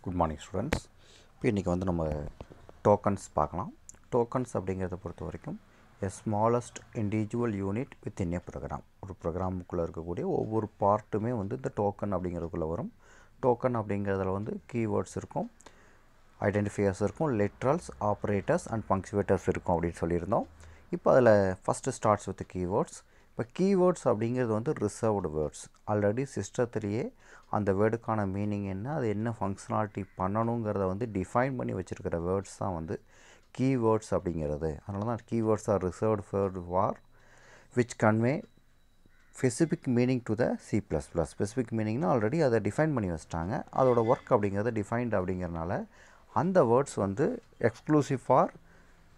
Good morning students. இப்போ இன்றைக்கி வந்து நம்ம டோக்கன்ஸ் பார்க்கலாம். டோக்கன்ஸ் அப்படிங்கிறத பொறுத்த வரைக்கும் smallest individual unit within a program. ஒரு ப்ரோக்ராமுக்குள்ளே இருக்கக்கூடிய ஒவ்வொரு பார்ட்டுமே வந்து இந்த டோக்கன் அப்படிங்கிறதுக்குள்ளே வரும். டோக்கன் அப்படிங்கிறதுல வந்து கீவேர்ட்ஸ் இருக்கும், ஐடென்டிஃபையர்ஸ் இருக்கும், லிட்ரல்ஸ், ஆப்ரேட்டர்ஸ் அண்ட் பங்க்சுவேட்டர்ஸ் இருக்கும் அப்படின்னு சொல்லியிருந்தோம். இப்போ அதில் ஃபஸ்ட்டு ஸ்டார்ட்ஸ் வித் கீவேர்ட்ஸ். இப்போ கீவேர்ட்ஸ் அப்படிங்கிறது வந்து ரிசர்வ்டு வேர்ட்ஸ். ஆல்ரெடி சிஸ்டத்துலேயே அந்த வேர்டுக்கான மீனிங் என்ன, அது என்ன ஃபங்க்ஷனாலிட்டி பண்ணணுங்கிறத வந்து டிஃபைன் பண்ணி வச்சுருக்கிற வேர்ட்ஸ் தான் வந்து கீவேர்ட்ஸ் அப்படிங்கிறது. அதனால தான் keywords are reserved word for which convey specific meaning to the C++. Specific மீனிங்னா ஆல்ரெடி அதை டிஃபைன் பண்ணி வச்சிட்டாங்க. அதோட ஒர்க் அப்படிங்கிறது டிஃபைன்டு அப்படிங்கிறனால அந்த வேர்ட்ஸ் வந்து எக்ஸ்க்ளூசிவ் ஃபார்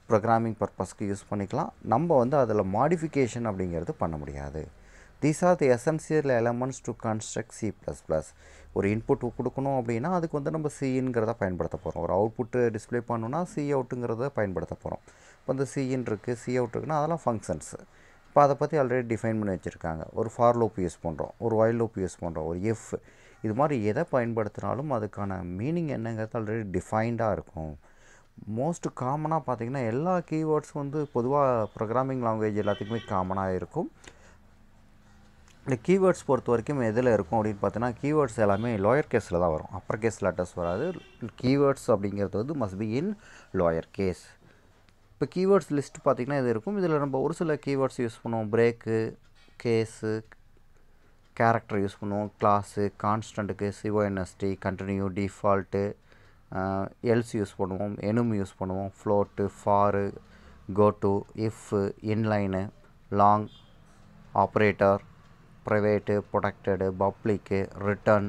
ப்ரோக்ராமிங் பர்பஸ்க்கு யூஸ் பண்ணிக்கலாம். நம்ம வந்து அதில் மாடிஃபிகேஷன் அப்படிங்கிறது பண்ண முடியாது. These are the essential elements to construct C++. ஒரு இன்புட் கொடுக்கணும் அப்படின்னா அதுக்கு வந்து நம்ம சிங்கிறத பயன்படுத்த போகிறோம். ஒரு அவுட்புட்டு டிஸ்பிளே பண்ணணுன்னா சி அவுட்டுங்கிறத பயன்படுத்த போகிறோம். இப்போ இந்த சின் இருக்குது, சி அவுட் இருக்குன்னா அதெல்லாம் ஃபங்க்ஷன்ஸு. இப்போ அதை பற்றி ஆல்ரெடி டிஃபைன் பண்ணி வச்சுருக்காங்க. ஒரு ஃபார் லூப் யூஸ் பண்ணுறோம், ஒரு வைல் லூப் யூஸ் பண்ணுறோம், ஒரு எஃப், இது மாதிரி எதை பயன்படுத்தினாலும் அதுக்கான மீனிங் என்னங்கிறது ஆல்ரெடி டிஃபைன்டாக இருக்கும். மோஸ்ட் காமனாக பார்த்திங்கன்னா எல்லா கீவேர்ட்ஸும் வந்து பொதுவாக ப்ரோக்ராமிங் லாங்குவேஜ் எல்லாத்துக்குமே காமனாக இருக்கும். இந்த கீவேர்ட்ஸ் பொறுத்த வரைக்கும் எதில் இருக்கும் அப்படின்னு பார்த்தீங்கன்னா, கீவேர்ட்ஸ் எல்லாமே லோயர் கேஸில் தான் வரும், அப்பர் கேஸ் லெட்டர்ஸ் வராது. கீவேர்ட்ஸ் அப்படிங்கிறது வந்து must be in lower case. இப்போ கீவேர்ட்ஸ் லிஸ்ட் பார்த்திங்கன்னா இது இருக்கும். இதில் நம்ம ஒரு சில கீவேர்ட்ஸ் யூஸ் பண்ணுவோம். பிரேக்கு, கேஸு, கேரக்டர் யூஸ் பண்ணுவோம், கிளாஸு, கான்ஸ்டண்ட்டுக்கு CONST, continue, default, else use பண்ணுவோம், எனும் யூஸ் பண்ணுவோம், float, for, goto, if, inline, long, operator, private, protected, public, return,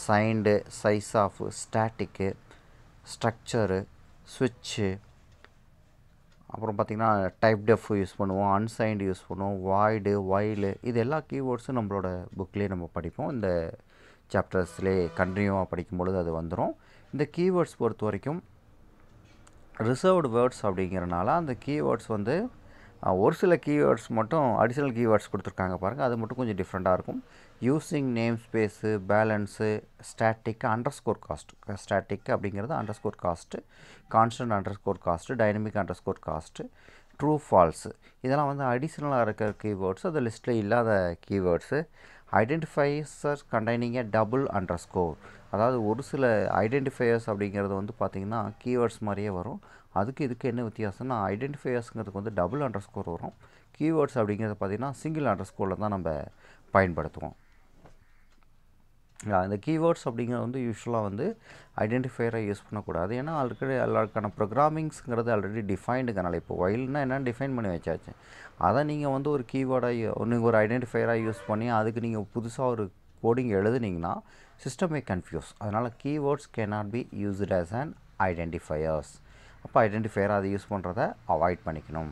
signed, size of, static, structure, ஸ்விட்சு, அப்புறம் பார்த்திங்கன்னா டைப் டெஃப் யூஸ் பண்ணுவோம், unsigned use பண்ணுவோம், void, வைலு, இது எல்லா கீவேர்ட்ஸும் நம்மளோட புக்லேயே நம்ம படிப்போம். இந்த சாப்டர்ஸ்லேயே கண்டினியூவாக படிக்கும்பொழுது அது வந்துடும். இந்த கீவேர்ட்ஸ் பொறுத்த வரைக்கும் ரிசர்வ்டு வேர்ட்ஸ் அப்படிங்கிறனால அந்த கீவேர்ட்ஸ் வந்து ஒரு சில கீவேர்ட்ஸ் மட்டும் அடிஷ்னல் கீவேர்ட்ஸ் கொடுத்துருக்காங்க பாருங்கள், அது மட்டும் கொஞ்சம் டிஃப்ரெண்ட்டாக இருக்கும். Using namespace, balance, static, underscore cast. Static அப்படிங்கிறது underscore cast, constant underscore cast, dynamic underscore cast, true false, இதெல்லாம் வந்து அடிஷ்னலாக இருக்கிற கீவேர்ட்ஸ். அது லிஸ்ட்டில் இல்லாத keywords. Identifiers containing a double underscore, அதாவது ஒரு சில ஐடென்டிஃபையர்ஸ் அப்படிங்கிறது வந்து பார்த்திங்கன்னா கீவேர்ட்ஸ் மாதிரியே வரும். அதுக்கு இதுக்கு என்ன வித்தியாசம்னா, ஐடென்டிஃபையர்ஸுங்கிறதுக்கு வந்து டபுள் அண்டர்ஸ்கோர் வரும். கீவேர்ட்ஸ் அப்படிங்கிறது பார்த்திங்கன்னா சிங்கிள் அண்டர்ஸ்கோரில் தான் நம்ம பயன்படுத்துவோம். இந்த கீவேர்ட்ஸ் அப்படிங்கிறது வந்து யூஸ்வலாக வந்து ஐடென்டிஃபையரை யூஸ் பண்ணக்கூடாது. ஏன்னா ஆல்ரெடி எல்லாருக்கான ப்ரோக்ராமிங்ஸுங்கிறது ஆல்ரெடி டிஃபைன்டுங்கனால இப்போ வைல்னா என்னென்னு டிஃபைன் பண்ணி வச்சாச்சு. அதை நீங்கள் வந்து ஒரு கீவேர்டாக நீங்கள் ஒரு ஐடென்டிஃபையராக யூஸ் பண்ணி அதுக்கு நீங்கள் புதுசாக ஒரு கோடிங் எழுதுனீங்கன்னா சிஸ்டமே கன்ஃபியூஸ். அதனால் keywords cannot be used as an identifiers. அப்போ ஐடென்டிஃபையர் அதை யூஸ் பண்ணுறத அவாய்ட் பண்ணிக்கணும்.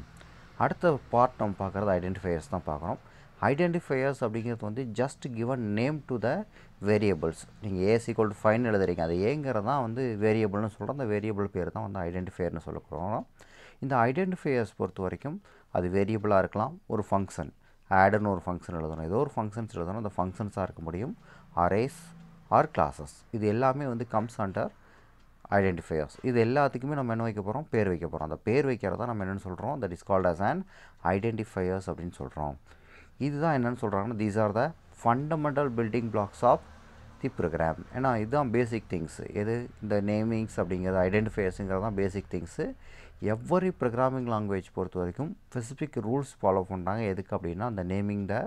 அடுத்த பார்ட் நம்ம பார்க்குறது ஐடென்டிஃபையர்ஸ் தான் பார்க்குறோம். ஐடென்டிஃபையர்ஸ் அப்படிங்கிறது வந்து just given name to the variables. நீங்கள் A=5 எழுதுறீங்க, அது ஏங்கிறது தான் வந்து வேரியபிள்னு சொல்கிறோம். அந்த வேரியபிள் பேர் தான் வந்து ஐடென்டிஃபையர்னு சொல்லப்படுறோம். இந்த ஐடென்டிஃபையர்ஸ் பொறுத்த வரைக்கும் அது வேரியபிளாக இருக்கலாம், ஒரு ஃபங்க்ஷன் ஆடுன்னு ஒரு ஃபங்க்ஷன் எழுதணும், ஏதோ ஒரு ஃபங்க்ஷன்ஸ் எழுதணும், அந்த ஃபங்க்ஷன்ஸாக இருக்க முடியும், அரேஸ் ஆர் கிளாஸஸ். இது எல்லாமே வந்து கம்ஸ் அண்டர் ஐடென்டிஃபையர்ஸ். இது எல்லாத்துக்குமே நம்ம என்ன வைக்க போகிறோம், பேர் வைக்க போகிறோம். அந்த பேர் வைக்கிறதா நம்ம என்னென்னு சொல்கிறோம், that is called as an identifiers அப்படின்னு சொல்கிறோம். இதுதான் என்னென்னு சொல்கிறாங்கன்னா, these are the fundamental building blocks of the program. ஏன்னா இதுதான் பேசிக் திங்ஸு. எது இந்த நேமிங்ஸ் அப்படிங்கிறது ஐடென்டிஃபையர்ஸுங்கிறது தான் பேசிக் திங்ஸு. எவ்வரி ப்ரோக்ராமிங் லாங்குவேஜ் பொறுத்த வரைக்கும் ஸ்பெசிஃபிக் ரூல்ஸ் ஃபாலோ பண்ணுறாங்க. எதுக்கு அப்படின்னா அந்த நேமிங் த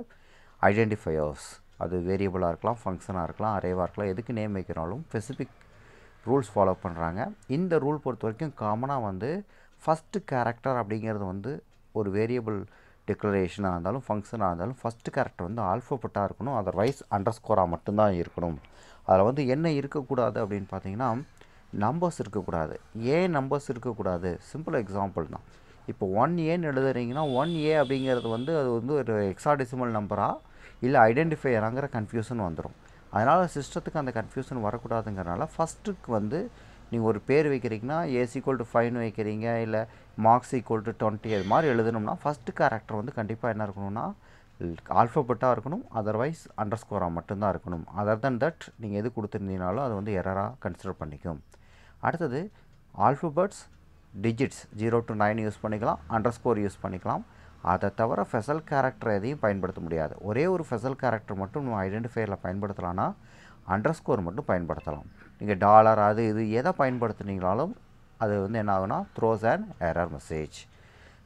ஐடென்டிஃபையர்ஸ். அது வேரியபிளாக இருக்கலாம், ஃபங்க்ஷனாக இருக்கலாம், அரேவாக இருக்கலாம், எதுக்கு நேம் வைக்கிறாலும் ஸ்பெசிஃபிக் ரூல்ஸ் ஃபாலோ பண்ணுறாங்க. இந்த ரூல் பொறுத்த வரைக்கும் காமனாக வந்து ஃபஸ்ட்டு கேரக்டர் அப்படிங்கிறது வந்து ஒரு வேரியபிள் டிக்ளரேஷனாக இருந்தாலும் ஃபங்க்ஷனாக இருந்தாலும் ஃபஸ்ட்டு கேரக்டர் வந்து ஆல்ஃபபெட்டாக இருக்கணும், அதர்வைஸ் அண்டர்ஸ்கோராக மட்டும்தான் இருக்கணும். அதில் வந்து என்ன இருக்கக்கூடாது அப்படின்னு பார்த்தீங்கன்னா, நம்பர்ஸ் இருக்கக்கூடாது. ஏன் நம்பர்ஸ் இருக்கக்கூடாது, சிம்பிள் எக்ஸாம்பிள் தான். இப்போ 1Aன்னு எழுதுறீங்கன்னா 1A அப்படிங்கிறது வந்து அது வந்து ஒரு ஹெக்ஸாடெசிமல் நம்பரா இல்லை ஐடென்டிஃபையராங்கிற கன்ஃபியூஷன் வந்துடும். அதனால் சிஸ்டத்துக்கு அந்த கன்ஃபியூஷன் வரக்கூடாதுங்கிறனால ஃபஸ்ட்டுக்கு வந்து நீங்கள் ஒரு பேர் வைக்கிறீங்கன்னா A=5 வைக்கிறீங்க, இல்லை marks = 20 அது மாதிரி எழுதணும்னா ஃபஸ்ட்டு கேரக்டர் வந்து கண்டிப்பாக என்ன இருக்கணும்னா ஆல்ஃபபெட்டாக இருக்கணும், அதர்வைஸ் அண்டர்ஸ்கோராக மட்டும்தான் இருக்கணும். அதர் தென் தட் நீங்கள் எது கொடுத்துருந்தீங்கனாலும் அது வந்து எரராக கன்சிடர் பண்ணிக்கும். அடுத்தது ஆல்ஃபபெட்ஸ் டிஜிட்ஸ் 0 to 9 யூஸ் பண்ணிக்கலாம், அண்டர்ஸ்கோர் யூஸ் பண்ணிக்கலாம். அதை தவிர ஃபெசல் கேரக்டர் எதையும் பயன்படுத்த முடியாது. ஒரே ஒரு ஃபெசல் கேரக்டர் மட்டும் நம்ம ஐடென்டிஃபையரில் பயன்படுத்தலாம்னா அண்டர்ஸ்கோர் மட்டும் பயன்படுத்தலாம். நீங்கள் டாலர் அது இது எதை பயன்படுத்துனீங்களாலும் அது வந்து என்ன ஆகுனா throws and error message.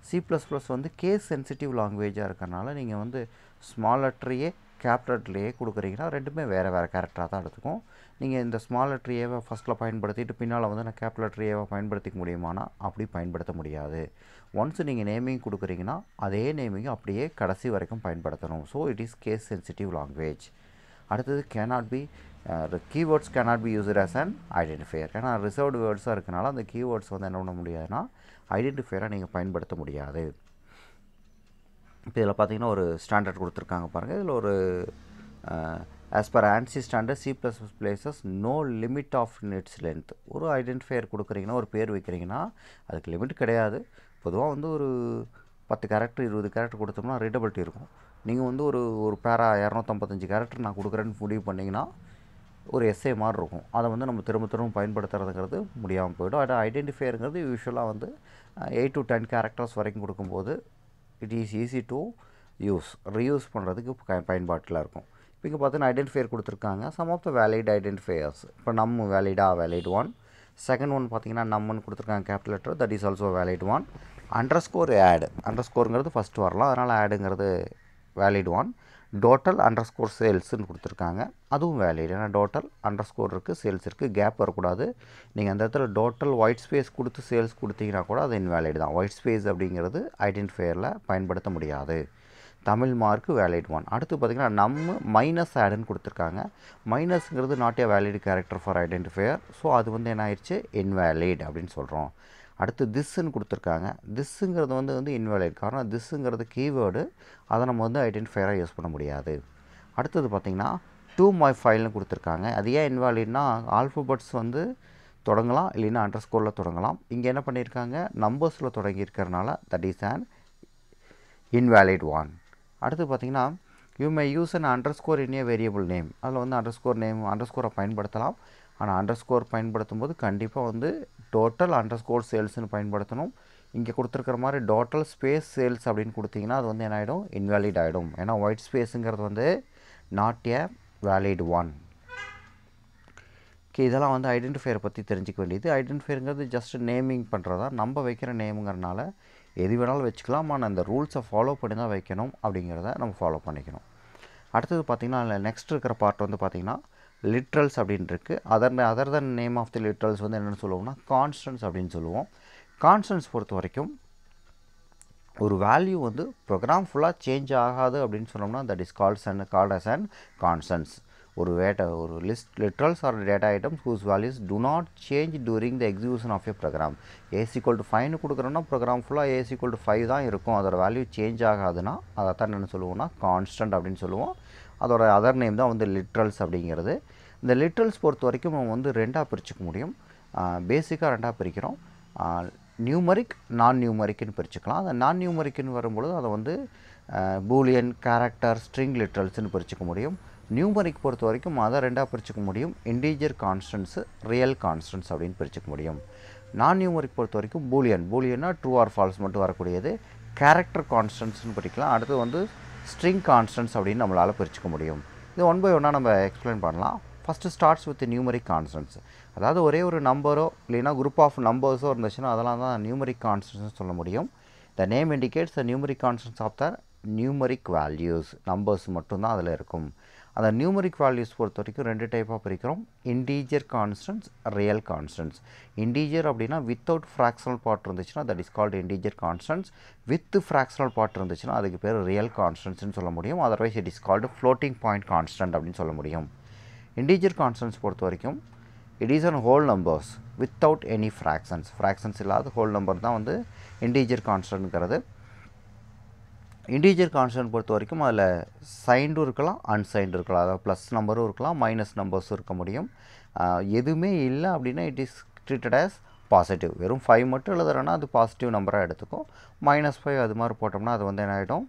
C++ வந்து கேஸ் சென்சிட்டிவ் லாங்குவேஜாக இருக்கிறனால நீங்கள் வந்து ஸ்மால் லெட்டரையே கேபிட்டல் லெட்டர்லேயே கொடுக்குறீங்கன்னா ரெண்டுமே வேறு வேறு கேரக்டராக தான் எடுத்துக்கும். நீங்கள் இந்த ஸ்மால் லெட்டர் ஏவை ஃபஸ்ட்டில் பயன்படுத்திட்டு பின்னால் வந்து நான் கேபிட்டல் லெட்டர் ஏவை பயன்படுத்திக்க முடியுமானா அப்படி பயன்படுத்த முடியாது. ஒன்ஸ் நீங்கள் நேமிங் கொடுக்குறீங்கன்னா அதே நேமிங் அப்படியே கடைசி வரைக்கும் பயன்படுத்தணும். So it is case sensitive language. அடுத்தது cannot be keywords cannot be used as an identifier. ஏன்னா ரிசர்வ்டு வேர்ட்ஸாக இருக்கனால அந்த கீவேர்ட்ஸ் வந்து என்ன பண்ண முடியாதுன்னா ஐடென்டிஃபையராக நீங்கள் பயன்படுத்த முடியாது. இப்போ இதில் பார்த்தீங்கன்னா ஒரு ஸ்டாண்டர்ட் கொடுத்துருக்காங்க பாருங்கள். இதில் ஒரு as per ANSI standard C++ places no limit of its length. ஒரு ஐடென்டிஃபையர் கொடுக்குறீங்கன்னா ஒரு பேர் வைக்கிறீங்கன்னா அதுக்கு லிமிட் கிடையாது. பொதுவாக வந்து ஒரு 10 கேரக்டர் 20 கேரக்டர் கொடுத்தோம்னா ரீடபிலிட்டி இருக்கும். நீங்கள் வந்து ஒரு பேரா 255 கேரக்டர் நான் கொடுக்குறேன்னு முடிவு பண்ணிங்கன்னா ஒரு எஸ்ஏ மாதிரி இருக்கும். அதை வந்து நம்ம திரும்ப பயன்படுத்துறதுங்கிறது முடியாமல் போய்டும். அது ஐடென்டிஃபையருங்கிறது யூஸ்வலாக வந்து 8 to 10 கேரக்டர்ஸ் வரைக்கும் கொடுக்கும்போது it is easy to use, reuse பண்ணுறதுக்கு பயன்பாட்டில் இருக்கும். இப்போ இங்கே பார்த்தீங்கன்னா ஐடென்டிஃபையர் கொடுத்துருக்காங்க. Some of the valid identifiers. இப்போ நம்ம வேலிடா வேலிட் 1. செகண்ட் ஒன் பார்த்தீங்கன்னா நம்மன்னு கொடுத்துருக்காங்க capital letter, that is also valid 1. Underscore add, அண்டர்ஸ்கோருங்கிறது ஃபஸ்ட்டு வரலாம், அதனால் ஆடுங்கிறது வேலிட் 1. டோட்டல் அண்டர்ஸ்கோர் சேல்ஸ்ன்னு கொடுத்துருக்காங்க, அதுவும் வேலிட். ஏன்னா டோட்டல் அண்டர்ஸ்கோர் இருக்குது, சேல்ஸ் இருக்குது, கேப் வரக்கூடாது. நீங்கள் அந்த இடத்துல டோட்டல் ஒயிட் ஸ்பேஸ் கொடுத்து சேல்ஸ் கொடுத்தீங்கன்னா கூட அது இன்வேலிட் தான். ஒயிட் ஸ்பேஸ் அப்படிங்கிறது ஐடென்டிஃபையரில் பயன்படுத்த முடியாது. Tamil mark valid 1. அடுத்து பார்த்திங்கன்னா நம்ம மைனஸ் ஆடுன்னு கொடுத்துருக்காங்க. மைனஸ்ங்கிறது not a valid character for identifier. So அது வந்து என்ன ஆயிடுச்சு, இன்வேலிட் அப்படின்னு சொல்கிறோம். அடுத்து திஸ்ன்னு கொடுத்துருக்காங்க. திஸ்ஸுங்கிறது வந்து இன்வேலிட். காரணம் திஸ்ஸுங்கிறது கீவேர்டு, அதை நம்ம வந்து ஐடென்டிஃபையராக யூஸ் பண்ண முடியாது. அடுத்தது பார்த்திங்கன்னா to my fileனு கொடுத்துருக்காங்க. அது ஏன் இன்வேலிட்னா ஆல்ஃபபெட்ஸ் வந்து தொடங்கலாம், இல்லைன்னா அண்டர்ஸ்கோரில் தொடங்கலாம். இங்கே என்ன பண்ணியிருக்காங்க, நம்பர்ஸில் தொடங்கியிருக்கிறனால தட் இஸ் அன் இன்வேலிட் 1. அடுத்து பார்த்திங்கன்னா you may use and underscore in A variable name. அதில் வந்து அண்டர்ஸ்கோரை பயன்படுத்தலாம். ஆனால் அண்டர்ஸ்கோர் பயன்படுத்தும் போது கண்டிப்பாக வந்து டோட்டல் அண்டர்ஸ்கோர் சேல்ஸ்னு பயன்படுத்தணும். இங்கே கொடுத்துருக்கிற மாதிரி டோட்டல் ஸ்பேஸ் சேல்ஸ் அப்படின்னு கொடுத்தீங்கன்னா அது வந்து என்ன ஆகிடும், இன்வேலிட் ஆகிடும். ஏன்னா ஒயிட் ஸ்பேஸுங்கிறது வந்து நாட் ஏ வேலிட் 1. ஓகே, இதெல்லாம் வந்து ஐடென்டிஃபையரை பற்றி தெரிஞ்சிக்க வேண்டியது. ஐடென்டிஃபையருங்கிறது ஜஸ்ட் நேமிங் பண்ணுறதா, நம்ம வைக்கிற நேமுங்கிறனால எது வேணாலும் வச்சுக்கலாம். ஆனால் அந்த ரூல்ஸை ஃபாலோ பண்ணி தான் வைக்கணும் அப்படிங்கிறத நம்ம ஃபாலோ பண்ணிக்கணும். அடுத்தது பார்த்திங்கன்னா நெக்ஸ்ட் இருக்கிற பார்ட் வந்து பார்த்திங்கன்னா லிட்ரல்ஸ் அப்படின்னு இருக்குது. Other than name of the literals வந்து என்னென்னு சொல்லுவோம்னா கான்ஸ்டன்ட்ஸ் அப்படின்னு சொல்லுவோம். கான்ஸ்டன்ட்ஸ் பொறுத்த வரைக்கும் ஒரு வேல்யூ வந்து ப்ரோக்ராம் ஃபுல்லாக சேஞ்ச் ஆகாது அப்படின்னு சொன்னோம்னா that is called as and constants. ஒரு literals are data items whose values do not change during the execution of a program. A=5 கொடுக்குறோன்னா ப்ரோக்ராம் ஃபுல்லாக A=5 தான் இருக்கும். அதோட வேல்யூ சேஞ்ச் ஆகாதுன்னா அதை தான் என்ன சொல்லுவோம்னா கான்ஸ்டன்ட் அப்படின்னு சொல்லுவோம். அதோட அதர் நேம் தான் வந்து லிட்ரல்ஸ் அப்படிங்கிறது. இந்த லிட்ரல்ஸ் பொறுத்த வரைக்கும் நம்ம வந்து ரெண்டாக பிரிச்சுக்க முடியும். பேசிக்காக ரெண்டாக பிரிக்கிறோம். நியூமரிக், நான் நியூமரிக்னு பிரிச்சுக்கலாம். அந்த நான் நியூமரிக்னு வரும்பொழுது அதை வந்து பூலியன், கேரக்டர், ஸ்ட்ரிங் லிட்ரல்ஸ்னு பிரிச்சுக்க முடியும். நியூமரிக் பொறுத்த வரைக்கும் அதை ரெண்டாக பிரிச்சுக்க முடியும். இன்டீஜர் கான்ஸ்டன்ட்ஸு, ரியல் கான்ஸ்டன்ட்ஸ் அப்படின்னு பிரிச்சுக்க முடியும். நான் நியூமரிக் பொறுத்த வரைக்கும் பூலியன்னா ட்ரூ ஆர் ஃபால்ஸ் மட்டும் வரக்கூடியது. கேரக்டர் கான்ஸ்டன்ட்ஸ்னு பிரிக்கலாம். அடுத்து வந்து ஸ்ட்ரிங் கான்ஸ்டன்ட்ஸ் அப்படின்னு நம்மளால் பிரிச்சுக்க முடியும். இது ஒன் பை ஒன்னாக நம்ம எக்ஸ்பிளைன் பண்ணலாம். First starts with numeric constants. அதாவது ஒரே ஒரு நம்பரோ இல்லைன்னா குரூப் ஆஃப் நம்பர்ஸோ இருந்துச்சுன்னா அதெல்லாம் தான் நியூமரிக் கான்ஸ்டன்ட்ஸ் சொல்ல முடியும். The name indicates the numeric constants of the numeric values. Numbers மட்டும்தான் அதில் இருக்கும். அந்த நியூமரிக் வேல்யூஸ் பொறுத்த வரைக்கும் ரெண்டு டைப்பாக பிரிக்கிறோம். Integer constants, real constants. Integer அப்படின்னா வித்தவுட் ஃப்ராக்ஷனல் பார்ட் இருந்துச்சுன்னா that is called integer constants. With fractional part இருந்துச்சுன்னா அதுக்கு பேர் ரியல் கான்ஸ்டன்ட்ஸ்னு சொல்ல முடியும். Otherwise it is called floating point constant அப்படின்னு சொல்ல முடியும். இன்டீஜர் கான்ஸ்டன்ட்ஸ் பொறுத்த வரைக்கும் it is an whole numbers without any fractions. Fractions இல்லாத ஹோல் நம்பர் தான் வந்து இன்டீஜர் கான்ஸ்டன்ட்ங்கிறது. இன்டீஜர் கான்ஸ்டன்ட் பொறுத்த வரைக்கும் அதில் சைன்டும் இருக்கலாம், அன்சைன்டு இருக்கலாம். அதாவது ப்ளஸ் நம்பரும் இருக்கலாம், மைனஸ் நம்பர்ஸும் இருக்க முடியும். எதுவுமே இல்லை அப்படின்னா it is treated as positive. வெறும் 5 மட்டும் எழுதுறோன்னா அது பாசிட்டிவ் நம்பராக எடுத்துக்கும். -5 அது மாதிரி போட்டோம்னா அது வந்து என்ன ஆகிடும்,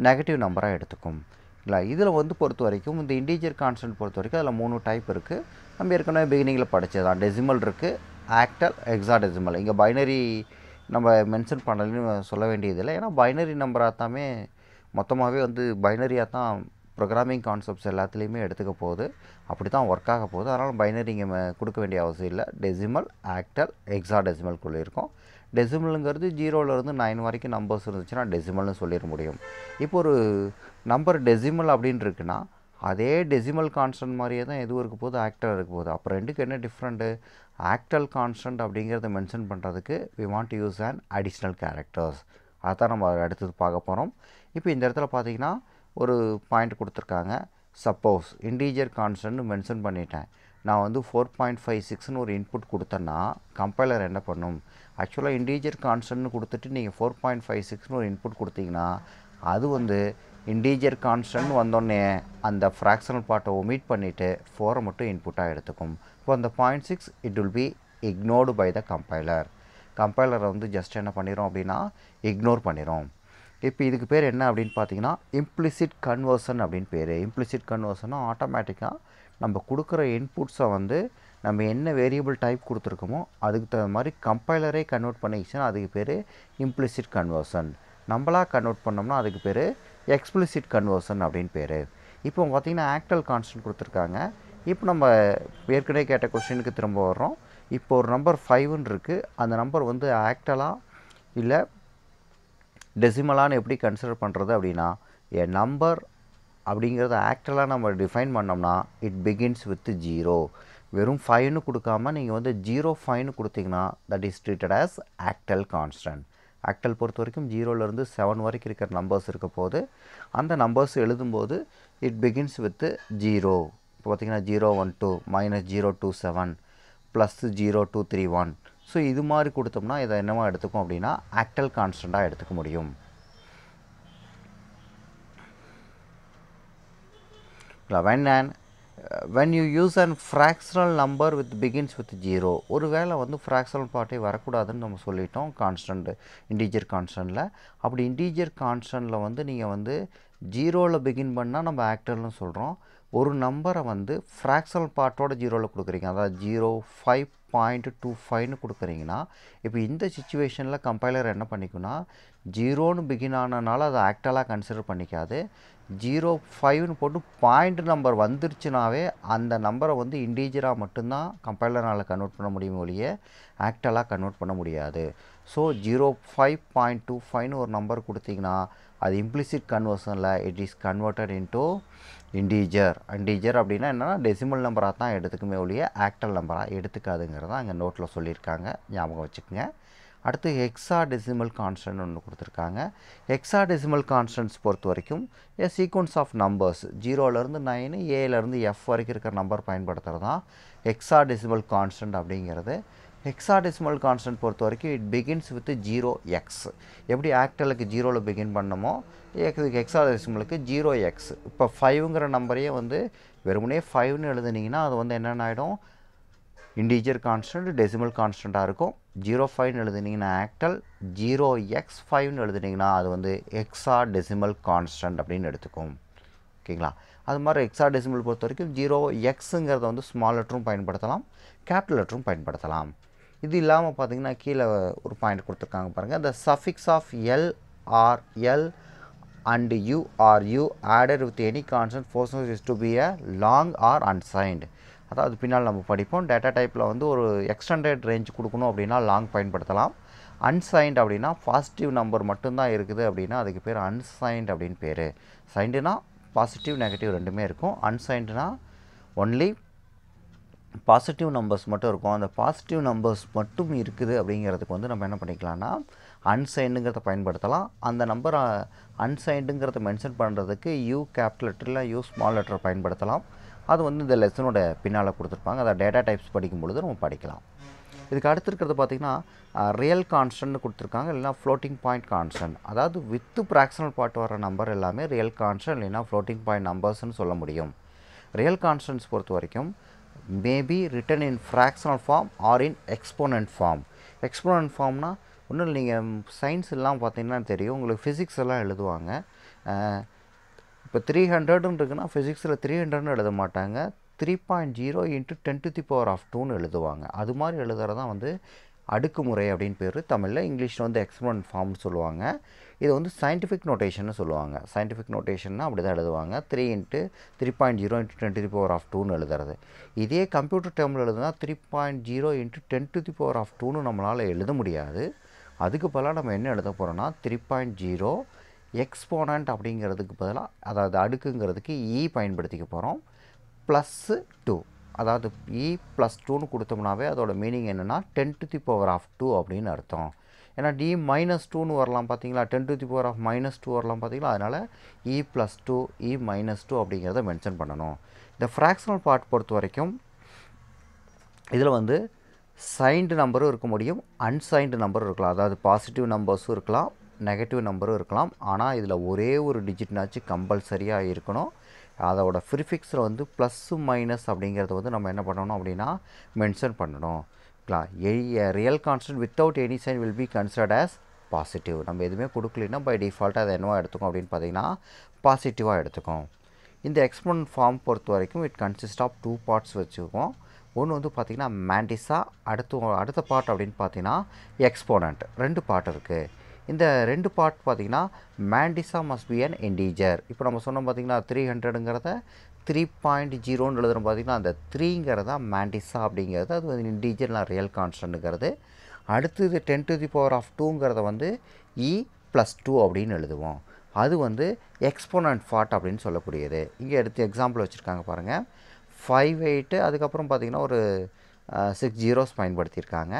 நெகட்டிவ் நம்பராக எடுத்துக்கும். இல்லை, இதில் வந்து பொறுத்த வரைக்கும் இந்த இன்டீஜர் கான்ஸ்டன்ட் பொறுத்த வரைக்கும் அதில் 3 டைப் இருக்குது. நம்ம ஏற்கனவே பிகினிங்கில் படித்தது தான். டெசிமல் இருக்குது, ஆக்டல், ஹெக்ஸாடெசிமல். இங்கே பைனரி நம்ம மென்ஷன் பண்ணலன்னு சொல்ல வேண்டியதில்லை. ஏன்னா பைனரி நம்பராக தாமே மொத்தமாகவே வந்து பைனரியாக தான் ப்ரோக்ராமிங் கான்செப்ட்ஸ் எல்லாத்துலேயுமே எடுத்துக்க போகுது. அப்படி தான் ஒர்க் ஆக போகுது. அதனால் பைனரி இங்கே கொடுக்க வேண்டிய அவசியம் இல்லை. டெசிமல், ஆக்டல், ஹெக்ஸாடெசிமல்குள்ளே இருக்கும். டெசிமலுங்கிறது 0லேருந்து 9 வரைக்கும் நம்பர்ஸ் இருந்துச்சுன்னா டெசிமல்னு சொல்லிட முடியும். இப்போ ஒரு நம்பர் டெசிமல் அப்படின்னு இருக்குன்னா அதே டெசிமல் கான்ஸ்டன்ட் மாதிரியே தான் எதுவும் இருக்க போகுது, ஆக்டல் இருக்க போகுது. அப்போ ரெண்டுக்கு என்ன டிஃப்ரெண்ட்டு? ஆக்டல் கான்ஸ்டன்ட் அப்படிங்கிறத மென்ஷன் பண்ணுறதுக்கு we want to use an additional characters. அதான் நம்ம அடுத்தது பார்க்க போகிறோம். இப்போ இந்த இடத்துல பார்த்தீங்கன்னா ஒரு பாயிண்ட் கொடுத்துருக்காங்க. சப்போஸ் இன்டீஜர் கான்ஸ்டன்ட் மென்ஷன் பண்ணிட்டேன். நான் வந்து 4.56ன்னு ஒரு இன்புட் கொடுத்தேன்னா கம்பைலர் என்ன பண்ணும்? ஆக்சுவலாக இன்டீஜர் கான்ஸ்டன்ட்னு கொடுத்துட்டு நீங்கள் 4.56ன்னு ஒரு இன்புட் கொடுத்தீங்கன்னா அது வந்து இன்டீஜர் கான்ஸ்டன்ட் வந்தோடனே அந்த ஃப்ராக்ஷனல் பார்ட்டை ஒமிட் பண்ணிவிட்டு 4 மட்டும் இன்புட்டாக எடுத்துக்கும். இப்போ அந்த 0.6 it will be ignored by the compiler. கம்பைலரை வந்து ஜஸ்ட் என்ன பண்ணிடும் அப்படின்னா இக்னோர் பண்ணிடும். இப்போ இதுக்கு பேர் என்ன அப்படின்னு பார்த்தீங்கன்னா இம்ப்ளிசிட் கன்வர்ஷன் அப்படின்னு பேர். இம்ப்ளிசிட் கன்வர்ஷன்னா ஆட்டோமேட்டிக்காக நம்ம கொடுக்குற இன்புட்ஸை வந்து நம்ம என்ன வேரியபிள் டைப் கொடுத்துருக்கோமோ அதுக்கு தகுந்த மாதிரி கம்பைலரே கன்வெர்ட் பண்ணிக்கிச்சுன்னா அதுக்கு பேர் இம்ப்ளிசிட் கன்வர்ஷன். நம்மளாக கன்வெர்ட் பண்ணோம்னா அதுக்கு பேர் எக்ஸ்பிளிசிட் கன்வர்ஷன் அப்படின்னு பேர். இப்போ பார்த்திங்கன்னா ஆக்டல் கான்ஸ்டன்ட் கொடுத்துருக்காங்க. இப்போ நம்ம ஏற்கனவே கேட்ட கொஸ்டினுக்கு திரும்ப வர்றோம். இப்போ ஒரு நம்பர் 5ன்னு இருக்குது. அந்த நம்பர் வந்து ஆக்டலாக இல்லை டெசிமலான்னு எப்படி கன்சிடர் பண்ணுறது அப்படின்னா எ நம்பர் அப்படிங்கிறத ஆக்டலாக நம்ம டிஃபைன் பண்ணோம்னா இட் பிகின்ஸ் வித் 0. வெறும் 5ன்னு கொடுக்காம நீங்கள் வந்து 0.5ன்னு கொடுத்தீங்கன்னா that is treated as octal constant. Octal பொறுத்த வரைக்கும் 0லேருந்து 7 வரைக்கும் இருக்கிற நம்பர்ஸ் இருக்க போது அந்த நம்பர்ஸ் எழுதும்போது இட் பிகின்ஸ் வித் 0. இப்போ பார்த்திங்கன்னா 012 -027 +0231. ஸோ இது மாதிரி கொடுத்தோம்னா இதை என்னவா எடுத்துக்கும் அப்படின்னா ஆக்டல் கான்ஸ்டண்ட்டாக எடுத்துக்க முடியும். when you use an fractional number with begins with 0, ஒருவேளை வந்து fractional பார்ட்டே வரக்கூடாதுன்னு நம்ம சொல்லிட்டோம் கான்ஸ்டன்ட் இன்டீஜர் கான்ஸ்டன்ட்டில். அப்படி இன்டீஜர் கான்ஸ்டன்ட்டில் வந்து நீங்கள் வந்து 0ல் பிகின் பண்ணால் நம்ம ஆக்டல்னு சொல்கிறோம். ஒரு நம்பரை வந்து ஃப்ராக்ஷனல் பார்ட்டோட 0ல் கொடுக்குறீங்க, அதாவது 0.525ன்னு கொடுக்குறீங்கன்னா இப்போ இந்த சிச்சுவேஷனில் கம்பைலர் என்ன பண்ணிக்குன்னா 0ன்னு பிகின் ஆனனால அதை ஆக்டலாக கன்சிடர் பண்ணிக்காது. 0.5ன்னு போட்டு பாயிண்ட் நம்பர் வந்துருச்சுனாவே அந்த நம்பரை வந்து இன்டீஜராக மட்டும்தான் கம்பைலரால் கன்வெர்ட் பண்ண முடியும் ஒழிய ஆக்டலாக கன்வெர்ட் பண்ண முடியாது. ஸோ 0.525ன்னு ஒரு நம்பர் கொடுத்தீங்கன்னா அது இம்ப்ளிசிட் கன்வர்ஷனில் it is converted into integer. Integer அப்படின்னா என்னென்னா டெசிமல் நம்பராக தான் எடுத்துக்குமே ஒழிய ஆக்டல் நம்பராக எடுத்துக்காதுங்கிறத அங்கே நோட்டில் சொல்லியிருக்காங்க, ஞாபகம் வச்சுக்கோங்க. அடுத்து ஹெக்ஸாடெசிமல் கான்ஸ்டன்ட் ஒன்று கொடுத்துருக்காங்க. ஹெக்ஸாடெசிமல் கான்ஸ்டன்ட்ஸ் பொறுத்த வரைக்கும் ஏ சீக்வன்ஸ் ஆஃப் நம்பர்ஸ் 0லேருந்து 9 ஏலேருந்து F வரைக்கும் இருக்கிற நம்பர் பயன்படுத்துகிறது தான் ஹெக்ஸாடெசிமல் கான்ஸ்டன்ட் அப்படிங்கிறது. ஹெக்ஸாடெசிமல் கான்ஸ்டன்ட் பொறுத்த வரைக்கும் இட் பிகின்ஸ் வித் 0x. எப்படி ஆக்டலுக்கு 0ல் பிகின் பண்ணமோ ஹெக்ஸாடெசிமலுக்கு 0x. இப்போ 5ங்கிற நம்பரையே வந்து வெறுமனே 5ன்னு எழுதுனீங்கன்னா அது வந்து என்னென்ன ஆகிடும்? இன்டீஜர் கான்ஸ்டன்ட் டெசிமல் கான்ஸ்டண்ட்டாக இருக்கும். 0.5ன்னு எழுதுனீங்கன்னா ஆக்டல், 0x5ன்னு எழுதுனீங்கன்னா அது வந்து ஹெக்ஸாடெசிமல் கான்ஸ்டன்ட் அப்படின்னு எடுத்துக்கும். ஓகேங்களா? அது மாதிரி ஹெக்ஸாடெசிமல் பொறுத்த வரைக்கும் 0xங்கிறத வந்து ஸ்மால் லெட்டரும் பயன்படுத்தலாம், கேபிட்டல் லெட்டரும் பயன்படுத்தலாம். இது இல்லாமல் பார்த்தீங்கன்னா கீழே ஒரு பாயிண்ட் கொடுத்துருக்காங்க பாருங்கள். the suffix of L or L and U or U added with any constant forces is to be a long or unsigned. அதாவது பின்னால் நம்ம படிப்போம். டேட்டா டைப்பில் வந்து ஒரு எக்ஸ்டெண்டட் ரேஞ்ச் கொடுக்கணும் அப்படின்னா லாங் பயன்படுத்தலாம். அன்சைன்ட் அப்படின்னா பாசிட்டிவ் நம்பர் மட்டும்தான் இருக்குது அப்படின்னா அதுக்கு பேர் அன்சைன்ட் அப்படின்னு பேர். சைண்டுனா பாசிட்டிவ் நெகட்டிவ் ரெண்டுமே இருக்கும். அன்சைன்டுனா ஒன்லி பாசிட்டிவ் நம்பர்ஸ் மட்டும் இருக்கும். அந்த பாசிட்டிவ் நம்பர்ஸ் மட்டும் இருக்குது அப்படிங்கிறதுக்கு வந்து நம்ம என்ன பண்ணிக்கலாம்னா அன்சைண்டுங்கிறத பயன்படுத்தலாம். அந்த நம்பர் அன்சைண்டுங்கிறத மென்ஷன் பண்ணுறதுக்கு யூ கேபிட்டல் லெட்டரில் யூ ஸ்மால் லெட்டர் பயன்படுத்தலாம். அது வந்து இந்த லெசனோட பின்னால் கொடுத்துருப்பாங்க. அதை டேட்டா டைப்ஸ் படிக்கும் பொழுது நம்ம படிக்கலாம். இதுக்கு அடுத்து இருக்கிறது பார்த்திங்கன்னா ரியல் கான்ஸ்டன்ட்னு கொடுத்துருக்காங்க, இல்லைனா ஃப்ளோட்டிங் பாயிண்ட் கான்ஸ்டன்ட். அதாவது வித்து ஃப்ராக்ஷனல் பார்ட் வர நம்பர் எல்லாமே ரியல் கான்ஸ்டன்ட் இல்லைனா ஃப்ளோட்டிங் பாயிண்ட் நம்பர்ஸ்னு சொல்ல முடியும். ரியல் கான்ஸ்டன்ட்ஸ் பொறுத்த வரைக்கும் maybe written in fractional form or in exponent form. Exponent ஃபார்ம்னா ஒன்றும் நீங்கள் சயின்ஸ் எல்லாம் பார்த்தீங்கன்னா தெரியும், உங்களுக்கு ஃபிசிக்ஸ் எல்லாம் எழுதுவாங்க. இப்போ 300ன்னு இருக்குன்னா ஃபிசிக்ஸில் 300ன்னு எழுத மாட்டாங்க, 3.0 × 10⁻²ன்னு எழுதுவாங்க. அது மாதிரி எழுதுறது தான் வந்து அடுக்குமுறை அப்படின்னு பேர். தமிழில் இங்கிலீஷில் வந்து எக்ஸ்போனன்ட் ஃபார்ம்னு சொல்லுவாங்க. இது வந்து சயின்டிஃபிக் நோட்டேஷன்னு சொல்லுவாங்க. சயின்டிஃபிக் நோட்டேஷன்னா அப்படி தான் எழுதுவாங்க, 3.0 × 10⁻²ன்னு எழுதுறது. இதே கம்ப்யூட்டர் டேர்மில் எழுதுனா 3.0 × 10⁻²ன்னு நம்மளால் எழுத முடியாது. அதுக்கு பதிலாக நம்ம என்ன எழுத போகிறோம்னா 3.0 எக்ஸ்போனண்ட் அப்படிங்கிறதுக்கு பதிலாக, அதாவது அடுக்குங்கிறதுக்கு பயன்படுத்திக்க போகிறோம், +2. அதாவது +2ன்னு கொடுத்தோம்னாவே அதோட மீனிங் என்னென்னா 10⁻² அப்படின்னு அர்த்தம். ஏன்னா -2ன்னு வரலாம் பார்த்தீங்களா, 10⁻−2 வரலாம் பார்த்தீங்களா, அதனால் +2 -2 அப்படிங்கிறத மென்ஷன் பண்ணணும். இந்த ஃப்ராக்ஷனல் பார்ட் பொறுத்த வரைக்கும் இதில் வந்து சைன்டு நம்பரும் இருக்க முடியும், அன்சைன்டு நம்பரும் இருக்கலாம். அதாவது பாசிட்டிவ் நம்பர்ஸும் இருக்கலாம், நெகட்டிவ் நம்பரும் இருக்கலாம். ஆனால் இதில் ஒரே ஒரு டிஜிட்னாச்சும் கம்பல்சரியாக இருக்கணும். அதோட ப்ரிஃபிக்ஸில் வந்து ப்ளஸ்ஸு மைனஸ் அப்படிங்கிறத வந்து நம்ம என்ன பண்ணணும் அப்படின்னா மென்ஷன் பண்ணணும். Real constant without any sign will be considered as positive. நம்ம எதுவுமே கொடுக்கலன்னா பை டிஃபால்ட்டாக அதை என்னவா எடுத்துக்கும் அப்படின்னு பார்த்தீங்கன்னா பாசிட்டிவாக எடுத்துக்கும். இந்த எக்ஸ்போனன்ட் ஃபார்ம் பொறுத்த வரைக்கும் இட் கன்சிஸ்ட் ஆஃப் 2 பார்ட்ஸ் வச்சுருக்கோம். ஒன்று வந்து பார்த்திங்கன்னா மேண்டிஸா, அடுத்த பார்ட் அப்படின்னு பார்த்தீங்கன்னா எக்ஸ்போனண்ட். 2 பார்ட் இருக்குது. இந்த 2 பார்ட் பார்த்திங்கன்னா mantissa must be an integer. இப்போ நம்ம சொன்னோம் பார்த்திங்கன்னா 300ங்கிறத 3.0ன்னு எழுதுகிறோம் பார்த்திங்கன்னா அந்த 3ங்கிறதா மேண்டிஸா அப்படிங்கிறது, அது வந்து இன்டீஜர்லாம் ரியல் கான்ஸ்டன்ட்டுங்கிறது. அடுத்தது 10⁻²ங்கிறத வந்து +2 அப்படின்னு எழுதுவோம். அது வந்து எக்ஸ்போனன்ட் பார்ட் அப்படின்னு சொல்லக்கூடியது. இங்கே எடுத்து எக்ஸாம்பிள் வச்சுருக்காங்க பாருங்கள், 5 8, அதுக்கப்புறம் பார்த்திங்கன்னா ஒரு 6 ஜீரோஸ் பயன்படுத்தியிருக்காங்க.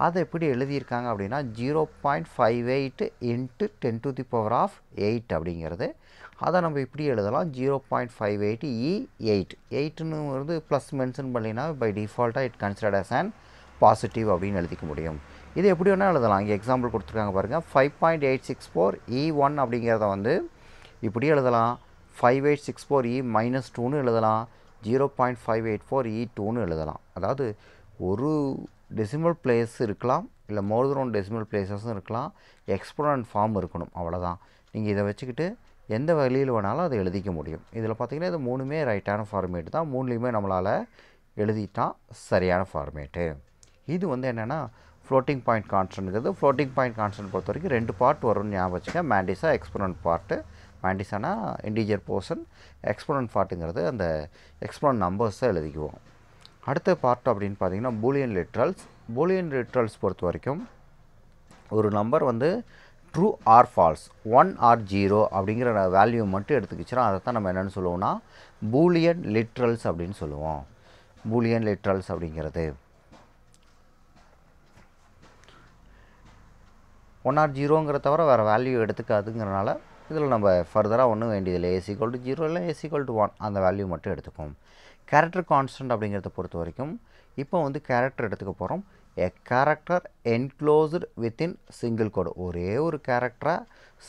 அதை எப்படி எழுதியிருக்காங்க அப்படின்னா 0.58 × 10⁸ அப்படிங்கிறது. அதை நம்ம இப்படி எழுதலாம் 0.58 E8. 8ன்னு வந்து ப்ளஸ் மென்ஷன் பண்ணினா பை டிஃபால்ட்டாக it considered as an positive அப்படின்னு எழுதிக்க முடியும். இது எப்படி வேணால் எழுதலாம். இங்கே எக்ஸாம்பிள் கொடுத்துருக்காங்க பாருங்கள், 5.864 E1 அப்படிங்கிறத வந்து இப்படி எழுதலாம், 5864 E-2ன்னு எழுதலாம், 0.584 E2ன்னு எழுதலாம். அதாவது ஒரு டெசிமல் பிளேஸ் இருக்கலாம், இல்லை மோர் தென் 1 டெசிமல் பிளேஸஸும் இருக்கலாம், எக்ஸ்போனன்ட் ஃபார்ம் இருக்கணும், அவ்வளோதான். நீங்கள் இதை வச்சுக்கிட்டு எந்த வழியில் வேணாலும் அதை எழுதிக்க முடியும். இதில் பார்த்திங்கன்னா இது 3மே ரைட்டான ஃபார்மேட் தான், 3லையுமே நம்மளால் எழுதிட்டால் சரியான ஃபார்மேட்டு. இது வந்து என்னென்னா ஃப்ளோட்டிங் பாயிண்ட் கான்ஸ்டன்ட்ங்கிறது. ஃப்ளோட்டிங் பாயிண்ட் கான்ஸ்டன்ட் பொறுத்த வரைக்கும் 2 பார்ட் வரும்னு ஞாபகம் வச்சுக்க, மேண்டிஸா எக்ஸ்போனன்ட் பார்ட்டு. மேண்டிஸானா இன்டீஜர் போர்ஷன், எக்ஸ்போனன்ட் பார்ட்டுங்கிறது அந்த எக்ஸ்போனன்ட் நம்பர்ஸை எழுதிக்குவோம். அடுத்த பார்ட் அப்படின்னு பார்த்தீங்கன்னா பூலியன் லிட்ரல்ஸ். பூலியன் லிட்ரல்ஸ் பொறுத்த வரைக்கும் ஒரு நம்பர் வந்து ட்ரூ ஆர் ஃபால்ஸ், 1 or 0 அப்படிங்கிற வேல்யூ மட்டும் எடுத்துக்கிச்சுன்னா அதை தான் நம்ம என்னென்னு சொல்லுவோம்னா பூலியன் லிட்ரல்ஸ் அப்படின்னு சொல்லுவோம். பூலியன் லிட்ரல்ஸ் அப்படிங்கிறது 1 or 0ங்கிற தவிர வேறு வேல்யூ எடுத்துக்காதுங்கிறனால இதில் நம்ம ஃபர்தராக ஒன்றும் வேண்டியதில்லை. A=0 இல்லை A=1 அந்த வேல்யூ மட்டும் எடுத்துக்கும். கேரக்டர் கான்ஸ்டன்ட் அப்படிங்கிறத பொறுத்த வரைக்கும் இப்போ வந்து கேரக்டர் எடுத்துக்க போகிறோம். A character enclosed within single quote. ஒரே ஒரு கேரக்டரை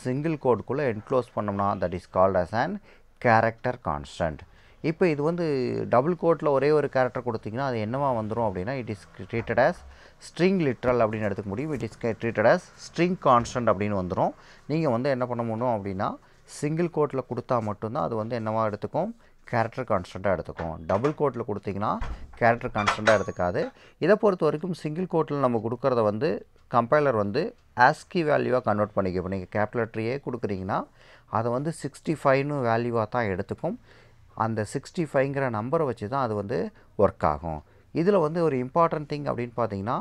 சிங்கிள் கோடுக்குள்ளே என்க்ளோஸ் பண்ணோம்னா that is called as an character constant. இப்போ இது வந்து டபுள் கோட்டில் ஒரே ஒரு கேரக்டர் கொடுத்திங்கன்னா அது என்னவா வந்துடும் அப்படின்னா it is treated as string literal அப்படின்னு எடுத்துக்க முடியும். It is treated as string constant அப்படின்னு வந்துடும். நீங்கள் வந்து என்ன பண்ண முடியும் அப்படின்னா சிங்கிள் கோட்டில் கொடுத்தா மட்டும்தான் அது வந்து என்னவா எடுத்துக்கும், கேரக்டர் கான்ஸ்டண்ட்டாக எடுத்துக்கும். டபுள் கோட்டில் கொடுத்திங்கன்னா கேரக்டர் கான்ஸ்டண்ட்டாக எடுத்துக்காது. இதை பொறுத்த வரைக்கும் சிங்கிள் கோட்டில் நம்ம கொடுக்குறத வந்து கம்பைலர் வந்து ஆஸ்கி வேல்யூவாக கன்வெர்ட் பண்ணிக்க. இப்போ நீங்கள் கேபிட்டல் லெட்டரையே கொடுக்குறீங்கன்னா அதை வந்து 65ன்னு வேல்யூவாக தான் எடுத்துக்கும். அந்த 65ங்கிற நம்பரை வச்சு தான் அது வந்து ஒர்க் ஆகும். இதில் வந்து ஒரு இம்பார்ட்டன்ட் திங் அப்படின்னு பார்த்தீங்கன்னா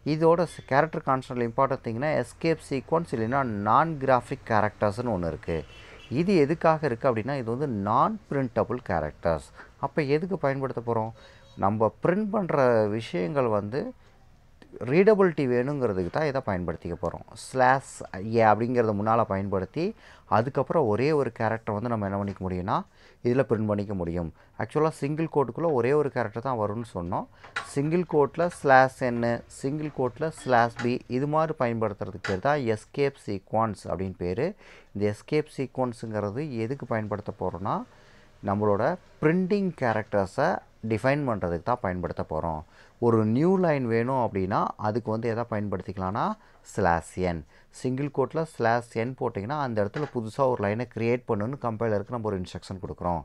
இதோட கேரக்டர் கான்ஸ்டன்ட் இம்பார்ட்டன்ட் திங்னா எஸ்கேப் சீக்வன்ஸ் இல்லைன்னா நான் கிராஃபிக் கேரக்டர்ஸ்னு ஒன்று இருக்குது. இது எதுக்காக இருக்குது அப்படின்னா இது வந்து நான் பிரிண்டபிள் கேரக்டர்ஸ். அப்போ எதுக்கு பயன்படுத்த போகிறோம், நம்ம பிரிண்ட் பண்ணுற விஷயங்கள் வந்து ரீடபிலிட்டி வேணுங்கிறதுக்கு தான் இதை பயன்படுத்திக்க போகிறோம். /a அப்படிங்கிறத முன்னால் பயன்படுத்தி அதுக்கப்புறம் ஒரே ஒரு கேரக்டர் வந்து நம்ம என்ன பண்ணிக்க முடியும்னா இதில் பிரிண்ட் பண்ணிக்க முடியும். ஆக்சுவலாக சிங்கிள் கோட்டுக்குள்ளே ஒரே ஒரு கேரக்டர் தான் வரும்னு சொன்னோம். சிங்கிள் கோட்டில் /n, சிங்கிள் கோட்டில் /b இது மாதிரி பயன்படுத்துறதுக்கு பேர் தான் எஸ்கேப் சீக்வன்ஸ் அப்படின்னு பேர். இந்த எஸ்கேப் சீக்வன்ஸுங்கிறது எதுக்கு பயன்படுத்த போகிறோன்னா நம்மளோட பிரிண்டிங் கேரக்டர்ஸை டிஃபைன் பண்ணுறதுக்கு தான் பயன்படுத்த போகிறோம். ஒரு நியூ லைன் வேணும் அப்படின்னா அதுக்கு வந்து எதை பயன்படுத்திக்கலாம்னா /n சிங்கிள் கோட்டில் /n போட்டிங்கன்னா அந்த இடத்துல புதுசாக ஒரு லைனை க்ரியேட் பண்ணணுன்னு கம்பைலருக்கு நம்ம ஒரு இன்ஸ்ட்ரக்ஷன் கொடுக்குறோம்.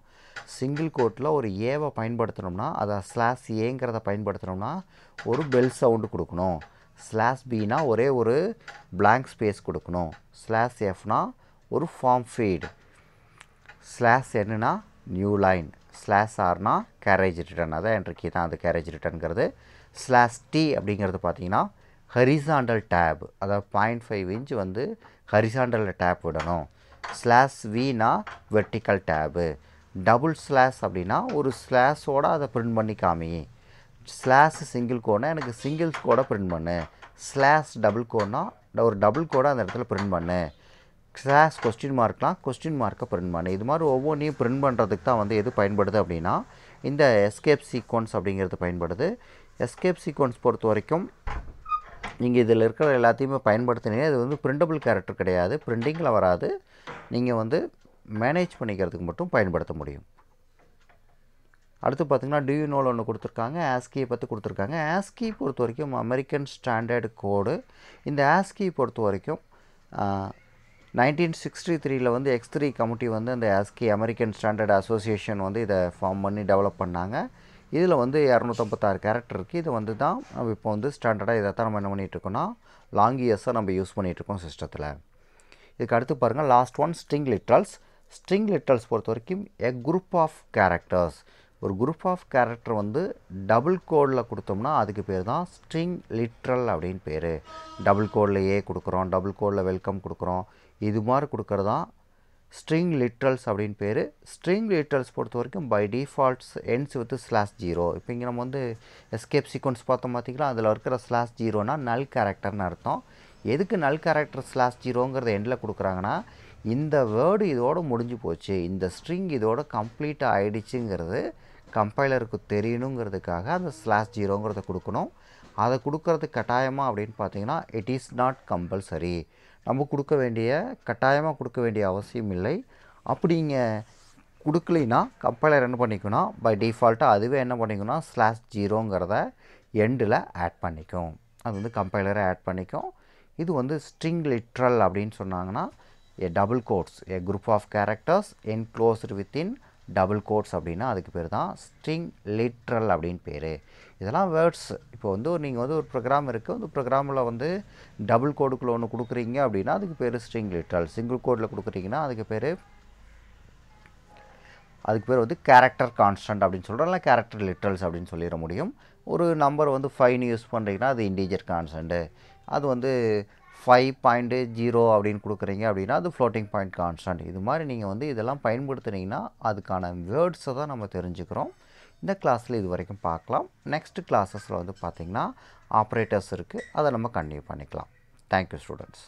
சிங்கிள் கோட்டில் ஒரு ஏவை பயன்படுத்தினோம்னா அதை /aங்கிறத பயன்படுத்தினோம்னா ஒரு பெல் சவுண்டு கொடுக்கணும். /bனா ஒரே ஒரு blank ஸ்பேஸ் கொடுக்கணும். /fனா ஒரு ஃபார்ம் ஃபீட். /nனா நியூ லைன். /rனா கேரேஜ் ரிட்டர்ன். அதான் என்ட்ரி கீ தான் அது கேரேஜ் ரிட்டர்னுங்கிறது. /t அப்படிங்கிறது பார்த்தீங்கன்னா ஹரிசாண்டல் டேப், அதாவது 0.5 இன்ச் வந்து ஹரிசாண்டலில் டேப் விடணும். /vனா வெர்டிக்கல் டேபு. டபுள் ஸ்லாஷ் அப்படின்னா ஒரு ஸ்லாஷோட அதை பிரிண்ட் பண்ணி காமி. சிங்கிள் கோட்னா எனக்கு சிங்கிள் கோடை பிரிண்ட் பண்ணு. டபுள் கோட்னா ஒரு டபுள் கோடை அந்த இடத்துல பிரிண்ட் பண்ணு. கொஸ்டின் மார்க்லாம் கொஸ்டின் மார்க்கை பிரிண்ட் பண்ணு. இது மாதிரி ஒவ்வொன்றையும் பிரிண்ட் பண்ணுறதுக்கு தான் வந்து எது பயன்படுது அப்படின்னா இந்த எஸ்கேப் சீக்வன்ஸ் அப்படிங்கிறது பயன்படுது. எஸ்கேப் சீக்வன்ஸ் பொறுத்த வரைக்கும் நீங்கள் இதில் இருக்கிற எல்லாத்தையுமே பயன்படுத்தினீங்க. இது வந்து பிரிண்டபிள் கேரக்டர் கிடையாது, பிரிண்டிங்கில் வராது. நீங்கள் வந்து மேனேஜ் பண்ணிக்கிறதுக்கு மட்டும் பயன்படுத்த முடியும். அடுத்து பார்த்திங்கன்னா டியூனோவில் ஒன்று கொடுத்துருக்காங்க, ஆஸ்கியை பற்றி கொடுத்துருக்காங்க. ஆஸ்கி பொறுத்த வரைக்கும் அமெரிக்கன் ஸ்டாண்டர்டு கோடு. இந்த ஆஸ்கி பொறுத்த வரைக்கும் 1963 வந்து X3 கமிட்டி வந்து அந்த ஆஸ்கி அமெரிக்கன் ஸ்டாண்டர்ட் அசோசியேஷன் வந்து இதை ஃபார்ம் பண்ணி டெவலப் பண்ணாங்க. இதில் வந்து 256 கேரக்டர் இருக்குது. இது வந்து தான் நம்ம இப்போ வந்து ஸ்டாண்டர்டாக இதை தான் நம்ம என்ன பண்ணிகிட்ருக்கோன்னா லாங் இயர்ஸாக நம்ம யூஸ் பண்ணிகிட்ருக்கோம் சிஸ்டத்தில். இதுக்கு அடுத்து பாருங்கள் last one string literals. String literals பொறுத்த வரைக்கும் எ குரூப் ஆஃப் கேரக்டர்ஸ். ஒரு குரூப் ஆஃப் கேரக்டர் வந்து டபுள் கோடில் கொடுத்தோம்னா அதுக்கு பேர் தான் ஸ்ட்ரிங் லிட்ரல் அப்படின்னு பேர். டபுள் கோடில் ஏ கொடுக்குறோம், டபுள் கோடில் வெல்கம் கொடுக்குறோம், இது மாதிரி கொடுக்குறது தான் ஸ்ட்ரிங் லிட்ரல்ஸ் அப்படின்னு பேர். ஸ்ட்ரிங் லிட்ரல்ஸ் பொறுத்த வரைக்கும் பை டிஃபால்ட்ஸ் எண்ட்ஸ் வித் /0. இப்போ இங்கே நம்ம வந்து எஸ்கேப் சீக்வன்ஸ் பார்த்தோம் பார்த்திங்களா, அதில் இருக்கிற /0னா நல் கேரக்டர்னு அர்த்தம். எதுக்கு நல் கேரக்டர் /0ங்கிறத எண்டில் கொடுக்குறாங்கன்னா இந்த வேர்டு இதோடு முடிஞ்சு போச்சு, இந்த ஸ்ட்ரிங் இதோட கம்ப்ளீட்டாக ஆகிடுச்சுங்கிறது கம்பைலருக்கு தெரியணுங்கிறதுக்காக அந்த /0ங்கிறத கொடுக்கணும். அதை கொடுக்கறது கட்டாயமாக அப்படின்னு பார்த்தீங்கன்னா இட் இஸ் நாட் கம்பல்சரி. நம்ம கொடுக்க வேண்டிய கட்டாயமாக கொடுக்க வேண்டிய அவசியம் இல்லை. அப்படிங்க கொடுக்கலைன்னா கம்பைலர் என்ன பண்ணிக்கணும், பை டிஃபால்ட்டாக அதுவே என்ன பண்ணிக்கணும் /0ங்கிறத எண்டில் ஆட் பண்ணிக்கும். அது வந்து கம்பைலரை ஆட் பண்ணிக்கும். இது வந்து ஸ்ட்ரிங் லிட்ரல் அப்படின்னு சொன்னாங்கன்னா a double quotes, a group of characters enclosed within double quotes அப்படின்னா அதுக்கு பேர் தான் ஸ்ட்ரிங் லிட்ரல் அப்படின்னு பேர். இதெல்லாம் வேர்ட்ஸ். இப்போ வந்து நீங்கள் வந்து ஒரு ப்ரோக்ராம் இருக்குது, அந்த ப்ரோக்ராமில் வந்து டபுள் கோடுக்குள்ளே ஒன்று கொடுக்குறீங்க அப்படின்னா அதுக்கு பேர் ஸ்ட்ரிங் லிட்ரல். சிங்கிள் கோடில் கொடுக்குறீங்கன்னா அதுக்கு பேர் வந்து கேரக்டர் கான்ஸ்டன்ட் அப்படின்னு சொல்கிறோம், இல்லை கேரக்டர் லிட்ரல்ஸ் அப்படின்னு சொல்லிட முடியும். ஒரு நம்பர் வந்து 5 யூஸ் பண்ணுறீங்கன்னா அது இன்டீஜர் கான்ஸ்டன்ட்டு. அது வந்து 5.0 அப்படின்னு கொடுக்குறீங்க அப்படின்னா அது ஃப்ளோட்டிங் பாயிண்ட் கான்ஸ்டன்ட். இது மாதிரி நீங்கள் வந்து இதெல்லாம் பயன்படுத்துனீங்கன்னா அதுக்கான வேர்ட்ஸை தான் நம்ம தெரிஞ்சுக்கிறோம். இந்த கிளாஸில் இது வரைக்கும் பார்க்கலாம். நெக்ஸ்ட் கிளாஸஸில் வந்து பார்த்திங்கன்னா ஆப்ரேட்டர்ஸ் இருக்குது, அதை நம்ம கண்டினியூ பண்ணிக்கலாம். Thank you students.